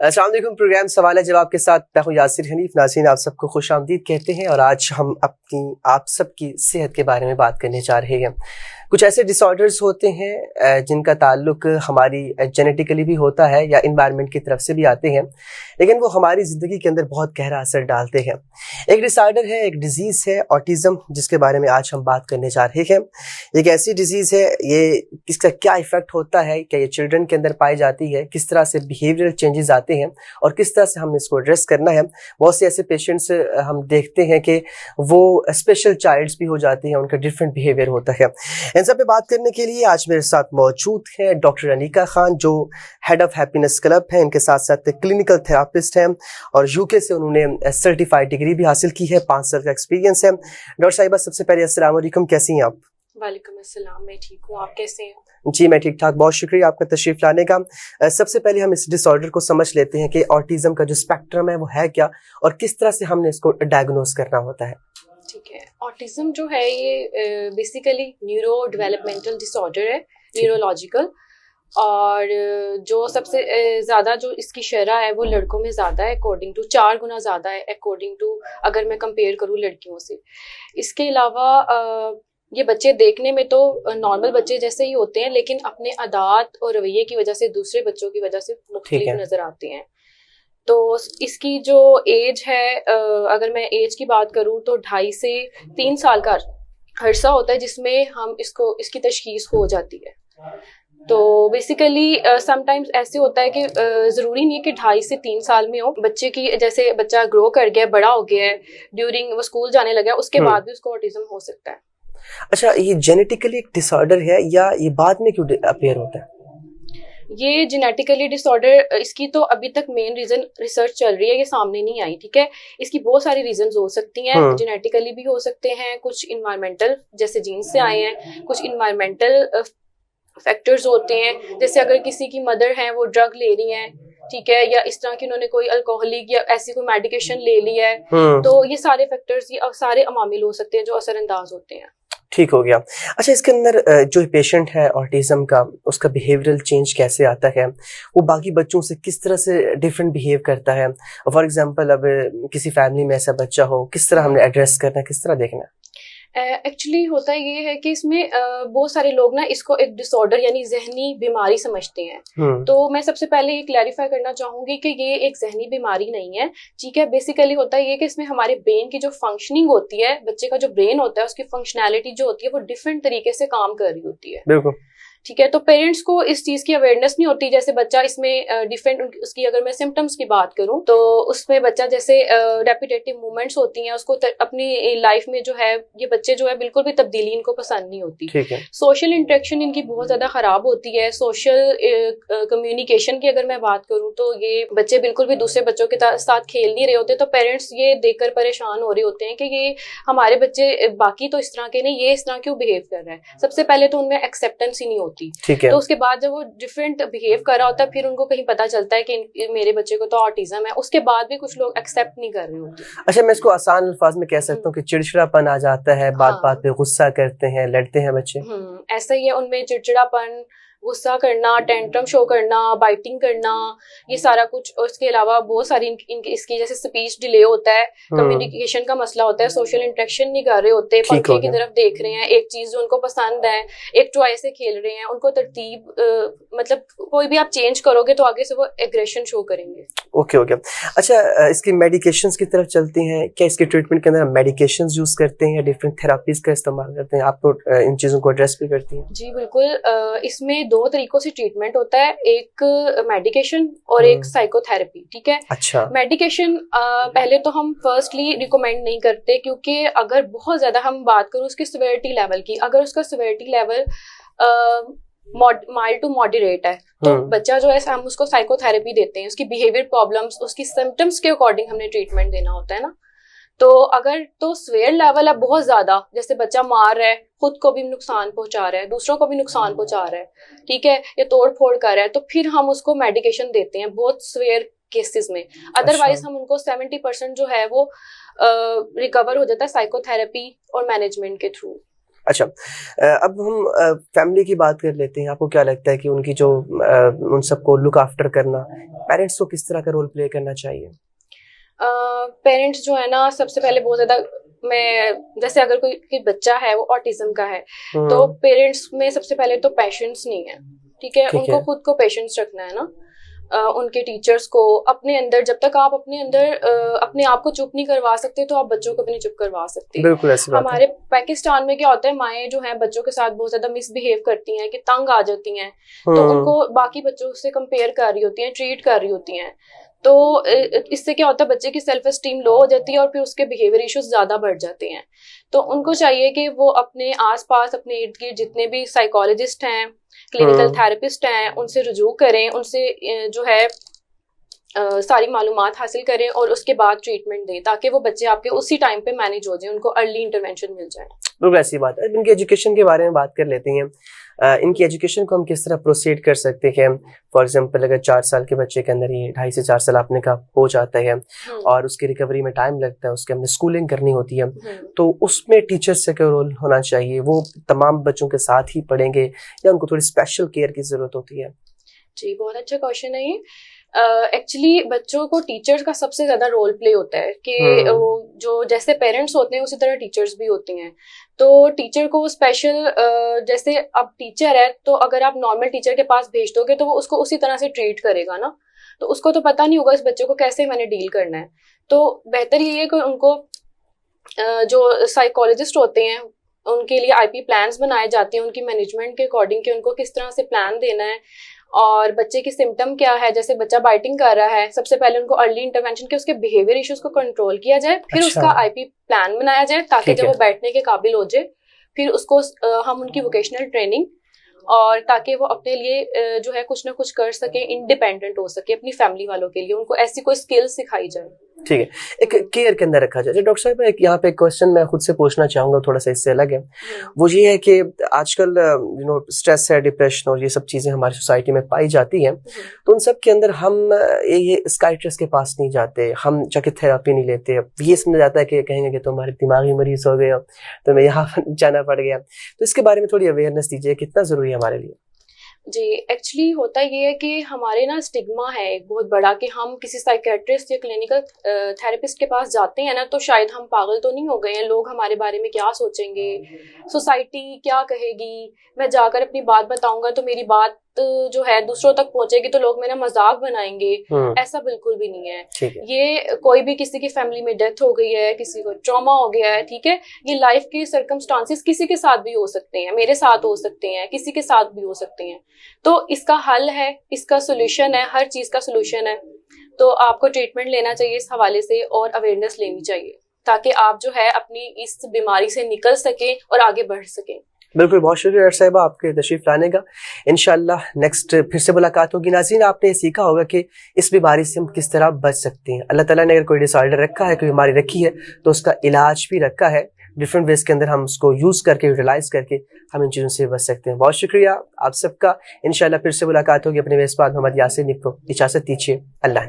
अस्सलाम वालेकुम। प्रोग्राम सवाल है जवाब के साथ मैं हूं यासिर हनीफ। नाज़रीन, आप सबको खुशामदीद कहते हैं और आज हम आप सबकी सेहत के बारे में बात करने जा रहे हैं। कुछ ऐसे डिसऑर्डर्स होते हैं जिनका ताल्लुक हमारी जेनेटिकली भी होता है या इन्वायरमेंट की तरफ से भी आते हैं, लेकिन वो हमारी ज़िंदगी के अंदर बहुत गहरा असर डालते हैं। एक डिसऑर्डर है, एक डिजीज़ है ऑटिज़म, जिसके बारे में आज हम बात करने जा रहे हैं। एक ऐसी डिजीज़ है, ये इसका क्या इफ़ेक्ट होता है, क्या ये चिल्ड्रन के अंदर पाई जाती है, किस तरह से बिहेवियरल चेंजेस आते हैं और किस तरह से हमने इसको एड्रेस करना है। बहुत से ऐसे पेशेंट्स हम देखते हैं कि वो स्पेशल चाइल्ड्स भी हो जाते हैं, उनका डिफरेंट बिहेवियर होता है। इन सब पे बात करने के लिए आज मेरे साथ मौजूद हैं डॉक्टर अनीका खान, जो हेड ऑफ हैप्पीनेस क्लब है। इनके साथ साथ क्लिनिकल थेरापिस्ट हैं और यूके से उन्होंने सर्टिफाइड डिग्री भी हासिल की है, 5 साल का एक्सपीरियंस है। डॉक्टर साहिबा, सबसे पहले अस्सलाम वालेकुम, कैसी हैं आप? वालेकुम अस्सलाम, मैं ठीक हूँ, आप कैसे हैं? जी मैं ठीक ठाक, बहुत शुक्रिया आपका तशरीफ लाने का। सबसे पहले हम इस डिसऑर्डर को समझ लेते हैं कि ऑटिज्म का जो स्पेक्ट्रम है वो है क्या और किस तरह से हमने इसको डायग्नोज करना होता है। ठीक है, ऑटिज्म जो है ये बेसिकली न्यूरो डेवलपमेंटल डिसऑर्डर है, न्यूरोलॉजिकल। और जो सबसे ज़्यादा जो इसकी शरह है वो लड़कों में ज़्यादा है, अकॉर्डिंग टू 4 गुना ज़्यादा है अकॉर्डिंग टू, अगर मैं कंपेयर करूँ लड़कियों से। इसके अलावा ये बच्चे देखने में तो नॉर्मल बच्चे जैसे ही होते हैं, लेकिन अपने आदात और रवैये की वजह से दूसरे बच्चों की वजह से मुख्तलिफ नज़र आते हैं। तो इसकी जो एज है, अगर मैं एज की बात करूँ तो 2.5 से 3 साल का अरसा होता है जिसमें हम इसकी तशखीस हो जाती है। तो बेसिकली समटाइम्स ऐसे होता है कि ज़रूरी नहीं है कि 2.5 से 3 साल में हो बच्चे की, जैसे बच्चा ग्रो कर गया, बड़ा हो गया है, ड्यूरिंग वो स्कूल जाने लगा, उसके बाद भी उसको ऑटिज्म हो सकता है। अच्छा, ये जेनेटिकली एक डिसऑर्डर है या ये बाद में क्यों अपीयर होता है? ये जेनेटिकली डिसऑर्डर, इसकी तो अभी तक मेन रीजन रिसर्च चल रही है, ये सामने नहीं आई। ठीक है, इसकी बहुत सारी रीजंस हो सकती हैं, जेनेटिकली भी हो सकते हैं, कुछ इन्वायरमेंटल जैसे जीन्स से आए हैं, कुछ इन्वायरमेंटल फैक्टर्स होते हैं, जैसे अगर किसी की मदर है वो ड्रग ले रही हैं, ठीक है, या इस तरह की उन्होंने कोई अल्कोहलिक या ऐसी कोई मेडिकेशन ले ली है, तो ये सारे फैक्टर्स, ये सारे अमामिल हो सकते हैं जो असरअंदाज होते हैं। ठीक हो गया। अच्छा, इसके अंदर जो पेशेंट है ऑटिज्म का, उसका बिहेवियरल चेंज कैसे आता है, वो बाकी बच्चों से किस तरह से डिफरेंट बिहेव करता है? फॉर एग्जांपल, अब किसी फैमिली में ऐसा बच्चा हो, किस तरह हमने एड्रेस करना है, किस तरह देखना है? एक्चुअली होता ये है कि इसमें बहुत सारे लोग ना इसको एक डिसऑर्डर यानी जहनी बीमारी समझते हैं। तो मैं सबसे पहले ये क्लैरिफाई करना चाहूंगी कि ये एक जहनी बीमारी नहीं है। ठीक है, बेसिकली होता ये कि इसमें हमारे ब्रेन की जो फंक्शनिंग होती है, बच्चे का जो ब्रेन होता है उसकी फंक्शनैलिटी जो होती है वो डिफरेंट तरीके से काम कर रही होती है। बिल्कुल, ठीक है। तो पेरेंट्स को इस चीज की अवेयरनेस नहीं होती, जैसे बच्चा इसमें डिफरेंट उसकी, अगर मैं सिम्टम्स की बात करूं तो उसमें बच्चा जैसे रेपिटेटिव मूवमेंट्स होती हैं, उसको अपनी लाइफ में जो है, ये बच्चे जो है बिल्कुल भी तब्दीली इनको पसंद नहीं होती। सोशल इंटरेक्शन इनकी बहुत ज्यादा खराब होती है। सोशल कम्युनिकेशन की अगर मैं बात करूं तो ये बच्चे बिल्कुल भी दूसरे बच्चों के साथ खेल नहीं रहे होते। तो पेरेंट्स ये देखकर परेशान हो रहे होते हैं कि ये हमारे बच्चे बाकी तो इस तरह के नहीं, ये इस तरह क्यों बिहेव कर रहा है। सबसे पहले तो उनमें एक्सेप्टेंस ही नहीं होती। तो उसके बाद जब वो डिफरेंट बिहेव कर रहा होता है, फिर उनको कहीं पता चलता है कि मेरे बच्चे को तो ऑटिज्म है, उसके बाद भी कुछ लोग एक्सेप्ट नहीं कर रहे होते। अच्छा, मैं इसको आसान अल्फाज में कह सकता हूँ कि चिड़चिड़ापन आ जाता है, बात बात पे गुस्सा करते हैं, लड़ते हैं बच्चे। ऐसा ही है, उनमें चिड़चिड़ापन, गुस्सा करना, टेंट्रम शो करना, बाइटिंग करना, ये सारा कुछ। और इसके अलावा बहुत सारी इसकी जैसे स्पीच डिले होता है, कम्युनिकेशन का मसला होता है, सोशल इंटरेक्शन नहीं कर रहे होते, पंखे की तरफ देख रहे हैं, एक चीज जो उनको पसंद है, एक टॉय से खेल रहे हैं, उनको तरतीब मतलब कोई भी आप चेंज करोगे तो आगे से वो एग्रेशन शो करेंगे। ओके। अच्छा, इसकी मेडिकेशंस की तरफ चलती हैं क्या? इसके ट्रीटमेंट के अंदर मेडिकेशंस यूज करते हैं या डिफरेंट थेरापीज का इस्तेमाल करते हैं? आप तो इन चीजों को एड्रेस भी करती हैं। जी बिल्कुल, इसमें 2 तरीकों से ट्रीटमेंट होता है, एक मेडिकेशन और एक साइकोथेरेपी। ठीक है। अच्छा, मेडिकेशन पहले तो हम फर्स्टली रिकमेंड नहीं करते, क्योंकि अगर बहुत ज्यादा हम बात करूँ उसकी सिवियरिटी लेवल की, अगर उसका severity level mild to moderate है तो बच्चा जो है हम उसको साइकोथेरेपी देते हैं। उसकी बिहेवियर प्रॉब्लम्स, उसकी सिम्टम्स के अकॉर्डिंग हमने ट्रीटमेंट देना होता है ना। तो अगर तो स्वेयर लेवल है बहुत ज्यादा, जैसे बच्चा मार रहा है, खुद को भी नुकसान पहुंचा रहा है, दूसरों को भी नुकसान पहुंचा रहा है, ठीक है, या तोड़ फोड़ कर रहा है, तो फिर हम उसको मेडिकेशन देते हैं बहुत स्वेयर केसेस में। अदरवाइज हम उनको 70% जो है वो रिकवर हो जाता है साइकोथेरेपी और मैनेजमेंट के थ्रू। अच्छा, अब हम फैमिली की बात कर लेते हैं। आपको क्या लगता है कि उनकी जो उन सबको लुक आफ्टर करना, पेरेंट्स को किस तरह का रोल प्ले करना चाहिए? पेरेंट्स जो है ना, सबसे पहले बहुत ज्यादा, मैं जैसे अगर कोई बच्चा है वो ऑटिज्म का है, तो पेरेंट्स में सबसे पहले तो पेशेंस नहीं है, ठीक है? उनको खुद को पेशेंस रखना है ना, उनके टीचर्स को अपने अंदर, जब तक आप अपने अंदर अपने आप को चुप नहीं करवा सकते तो आप बच्चों को भी नहीं चुप करवा सकते। बिल्कुल ऐसी बात हमारे पाकिस्तान में क्या होता है, माएँ जो हैं बच्चों के साथ बहुत ज्यादा मिसबिहेव करती हैं, कि तंग आ जाती हैं, तो उनको बाकी बच्चों से कंपेयर कर रही होती हैं, ट्रीट कर रही होती हैं। तो इससे क्या होता है, बच्चे की सेल्फ एस्टीम लो हो जाती है और फिर उसके बिहेवियर इश्यूज ज्यादा बढ़ जाते हैं। तो उनको चाहिए कि वो अपने आसपास, अपने इर्द गिर्द जितने भी साइकोलॉजिस्ट हैं, क्लिनिकल थेरेपिस्ट हैं, उनसे रुजू करें, उनसे जो है सारी मालूमात हासिल करें और उसके बाद ट्रीटमेंट दें, ताकि वो बच्चे आपके उसी टाइम पे मैनेज हो जाए, उनको अर्ली इंटरवेंशन मिल जाए। बिल्कुल ऐसी बात है। इनकी एजुकेशन के बारे में बात कर लेते हैं। इनकी एजुकेशन को हम किस तरह प्रोसीड कर सकते हैं? फॉर एग्जांपल, अगर 4 साल के बच्चे के अंदर ये 2.5 से 4 साल आपने का हो जाता है और उसकी रिकवरी में टाइम लगता है, उसके हमने स्कूलिंग करनी होती है, तो उसमें टीचर से क्या रोल होना चाहिए? वो तमाम बच्चों के साथ ही पढ़ेंगे या उनको थोड़ी स्पेशल केयर की जरूरत होती है? जी, बहुत अच्छा क्वेश्चन है ये। एक्चुअली बच्चों को टीचर्स का सबसे ज्यादा रोल प्ले होता है कि जो जैसे पेरेंट्स होते हैं उसी तरह टीचर्स भी होती हैं। तो टीचर को स्पेशल, जैसे अब टीचर है तो अगर आप नॉर्मल टीचर के पास भेज दोगे तो वो उसको उसी तरह से ट्रीट करेगा ना, तो उसको तो पता नहीं होगा इस बच्चे को कैसे मैंने डील करना है। तो बेहतर ये है कि उनको जो साइकोलॉजिस्ट होते हैं उनके लिए आईपी प्लान्स बनाए जाते हैं, उनकी मैनेजमेंट के अकॉर्डिंग कि उनको किस तरह से प्लान देना है और बच्चे की सिम्टम क्या है। जैसे बच्चा बाइटिंग कर रहा है, सबसे पहले उनको अर्ली इंटरवेंशन के उसके बिहेवियर इश्यूज को कंट्रोल किया जाए, फिर उसका आईपी प्लान बनाया जाए ताकि जब वो बैठने के काबिल हो जाए फिर उसको हम उनकी वोकेशनल ट्रेनिंग, और ताकि वो अपने लिए जो है कुछ ना कुछ कर सके, इंडिपेंडेंट हो सके, अपनी फैमिली वालों के लिए उनको ऐसी कोई स्किल सिखाई जाए। ठीक है, एक केयर के अंदर रखा जाए। डॉक्टर साहब, एक यहाँ पे एक क्वेश्चन मैं खुद से पूछना चाहूंगा, थोड़ा सा इससे अलग है। वो ये है कि आजकल स्ट्रेस है, डिप्रेशन और ये सब चीजें हमारी सोसाइटी में पाई जाती हैं, तो उन सब के अंदर हम ये साइकियाट्रिस्ट के पास नहीं जाते, हम जाके थेरापी नहीं लेते। ये समझा जाता है कि कहेंगे कि तुम्हारे दिमागी मरीज हो गए, तो मैं यहाँ जाना पड़ गया। तो इसके बारे में थोड़ी अवेयरनेस दीजिए, कितना जरूरी है हमारे लिए? जी, एक्चुअली होता ये है कि हमारे ना स्टिग्मा है एक बहुत बड़ा कि हम किसी साइकेट्रिस्ट या क्लिनिकल थेरेपिस्ट के पास जाते हैं ना तो शायद हम पागल तो नहीं हो गए हैं, लोग हमारे बारे में क्या सोचेंगे, सोसाइटी क्या कहेगी, मैं जाकर अपनी बात बताऊंगा तो मेरी बात जो है दूसरों तक पहुंचेगी तो लोग मेरा मजाक बनाएंगे। ऐसा बिल्कुल भी नहीं है। ये कोई भी किसी की फैमिली में डेथ हो गई है, किसी को ट्रॉमा हो गया है, ठीक है, ये लाइफ के सर्कमस्टांसेस किसी के साथ भी हो सकते हैं, मेरे साथ हो सकते हैं, किसी के साथ भी हो सकते हैं। तो इसका हल है, इसका सोल्यूशन है, हर चीज का सोल्यूशन है। तो आपको ट्रीटमेंट लेना चाहिए इस हवाले से और अवेयरनेस लेनी चाहिए ताकि आप जो है अपनी इस बीमारी से निकल सके और आगे बढ़ सके। बिल्कुल, बहुत शुक्रिया डॉक्टर साहिबा आपके तशरीफ लाने का। इंशाल्लाह नेक्स्ट फिर से मुलाकात होगी। नाज़रीन, आपने सीखा होगा कि इस बीमारी से हम किस तरह बच सकते हैं। अल्लाह ताला ने अगर कोई डिसऑर्डर रखा है, कोई बीमारी रखी है, तो उसका इलाज भी रखा है। डिफरेंट वेज के अंदर हम उसको यूज करके, यूटिलाइज करके हम इन चीज़ों से बच सकते हैं। बहुत शुक्रिया आप सबका। इंशाल्लाह फिर से मुलाकात होगी। अपने मेज़बान मोहम्मद यासिर को इजाज़त दीजिए। अल्लाह।